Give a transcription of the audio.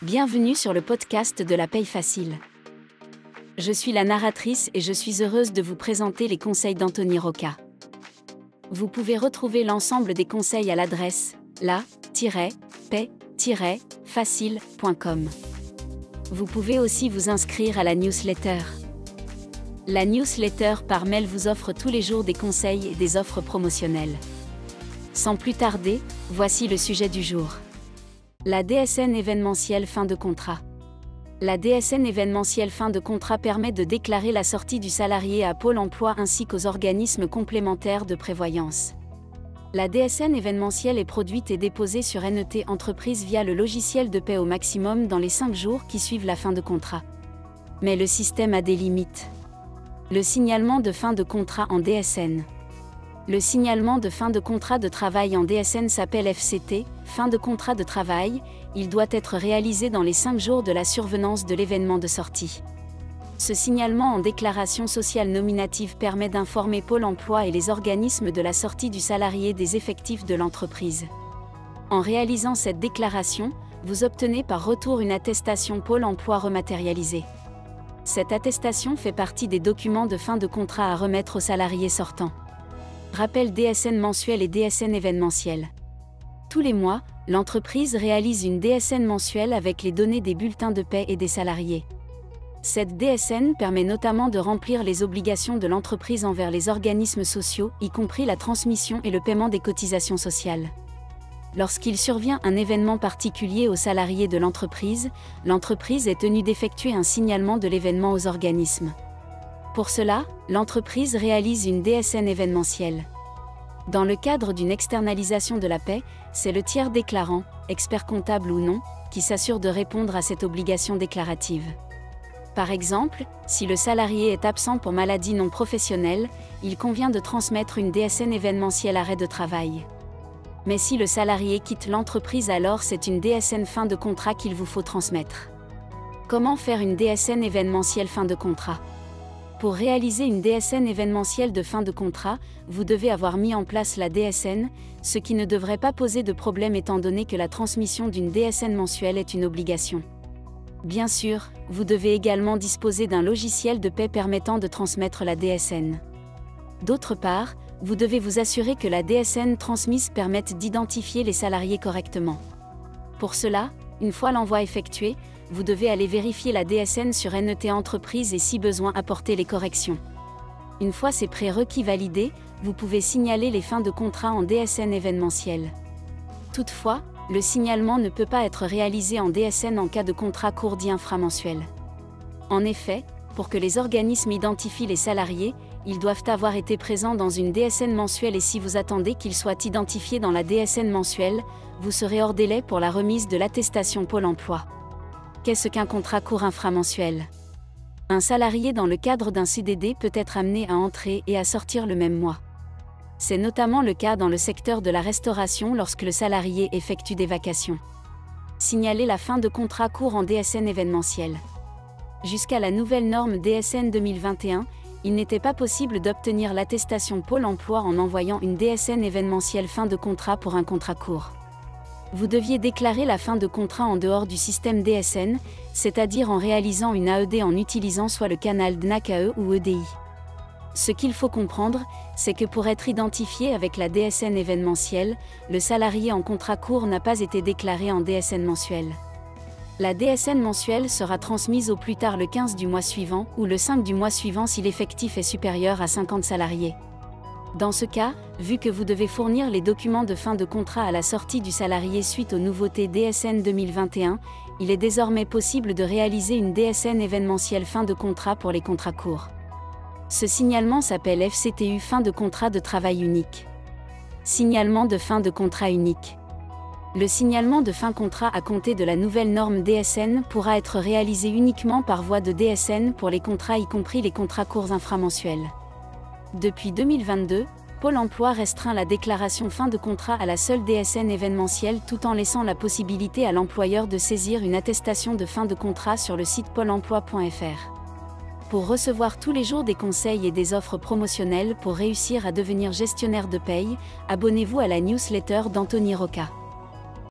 Bienvenue sur le podcast de la paye facile. Je suis la narratrice et je suis heureuse de vous présenter les conseils d'Anthony Rocca. Vous pouvez retrouver l'ensemble des conseils à l'adresse la-paye-facile.com. Vous pouvez aussi vous inscrire à la newsletter. La newsletter par mail vous offre tous les jours des conseils et des offres promotionnelles. Sans plus tarder, voici le sujet du jour. La DSN événementielle fin de contrat. La DSN événementielle fin de contrat permet de déclarer la sortie du salarié à Pôle emploi ainsi qu'aux organismes complémentaires de prévoyance. La DSN événementielle est produite et déposée sur NET Entreprise via le logiciel de paie au maximum dans les 5 jours qui suivent la fin de contrat. Mais le système a des limites. Le signalement de fin de contrat en DSN. Le signalement de fin de contrat de travail en DSN s'appelle FCT, fin de contrat de travail. Il doit être réalisé dans les 5 jours de la survenance de l'événement de sortie. Ce signalement en déclaration sociale nominative permet d'informer Pôle emploi et les organismes de la sortie du salarié des effectifs de l'entreprise. En réalisant cette déclaration, vous obtenez par retour une attestation Pôle emploi rematérialisée. Cette attestation fait partie des documents de fin de contrat à remettre aux salariés sortants. Rappel DSN mensuel et DSN événementiel. Tous les mois, l'entreprise réalise une DSN mensuelle avec les données des bulletins de paie et des salariés. Cette DSN permet notamment de remplir les obligations de l'entreprise envers les organismes sociaux, y compris la transmission et le paiement des cotisations sociales. Lorsqu'il survient un événement particulier aux salariés de l'entreprise est tenue d'effectuer un signalement de l'événement aux organismes. Pour cela, l'entreprise réalise une DSN événementielle. Dans le cadre d'une externalisation de la paie, c'est le tiers déclarant, expert comptable ou non, qui s'assure de répondre à cette obligation déclarative. Par exemple, si le salarié est absent pour maladie non professionnelle, il convient de transmettre une DSN événementielle arrêt de travail. Mais si le salarié quitte l'entreprise, alors c'est une DSN fin de contrat qu'il vous faut transmettre. Comment faire une DSN événementielle fin de contrat ? Pour réaliser une DSN événementielle de fin de contrat, vous devez avoir mis en place la DSN, ce qui ne devrait pas poser de problème étant donné que la transmission d'une DSN mensuelle est une obligation. Bien sûr, vous devez également disposer d'un logiciel de paie permettant de transmettre la DSN. D'autre part, vous devez vous assurer que la DSN transmise permette d'identifier les salariés correctement. Pour cela, une fois l'envoi effectué, vous devez aller vérifier la DSN sur NET Entreprise et si besoin apporter les corrections. Une fois ces prérequis validés, vous pouvez signaler les fins de contrat en DSN événementielle. Toutefois, le signalement ne peut pas être réalisé en DSN en cas de contrat court dit inframensuel. En effet, pour que les organismes identifient les salariés, ils doivent avoir été présents dans une DSN mensuelle et si vous attendez qu'ils soient identifiés dans la DSN mensuelle, vous serez hors délai pour la remise de l'attestation Pôle emploi. Qu'est-ce qu'un contrat court inframensuel ? Un salarié dans le cadre d'un CDD peut être amené à entrer et à sortir le même mois. C'est notamment le cas dans le secteur de la restauration lorsque le salarié effectue des vacations. Signalez la fin de contrat court en DSN événementiel. Jusqu'à la nouvelle norme DSN 2021, il n'était pas possible d'obtenir l'attestation Pôle emploi en envoyant une DSN événementielle fin de contrat pour un contrat court. Vous deviez déclarer la fin de contrat en dehors du système DSN, c'est-à-dire en réalisant une AED en utilisant soit le canal DNAC-AE ou EDI. Ce qu'il faut comprendre, c'est que pour être identifié avec la DSN événementielle, le salarié en contrat court n'a pas été déclaré en DSN mensuel. La DSN mensuelle sera transmise au plus tard le 15 du mois suivant ou le 5 du mois suivant si l'effectif est supérieur à 50 salariés. Dans ce cas, vu que vous devez fournir les documents de fin de contrat à la sortie du salarié suite aux nouveautés DSN 2021, il est désormais possible de réaliser une DSN événementielle fin de contrat pour les contrats courts. Ce signalement s'appelle FCTU fin de contrat de travail unique. Signalement de fin de contrat unique. Le signalement de fin contrat à compter de la nouvelle norme DSN pourra être réalisé uniquement par voie de DSN pour les contrats y compris les contrats courts inframensuels. Depuis 2022, Pôle emploi restreint la déclaration fin de contrat à la seule DSN événementielle tout en laissant la possibilité à l'employeur de saisir une attestation de fin de contrat sur le site pôle emploi.fr. Pour recevoir tous les jours des conseils et des offres promotionnelles pour réussir à devenir gestionnaire de paye, abonnez-vous à la newsletter d'Anthony Rocca.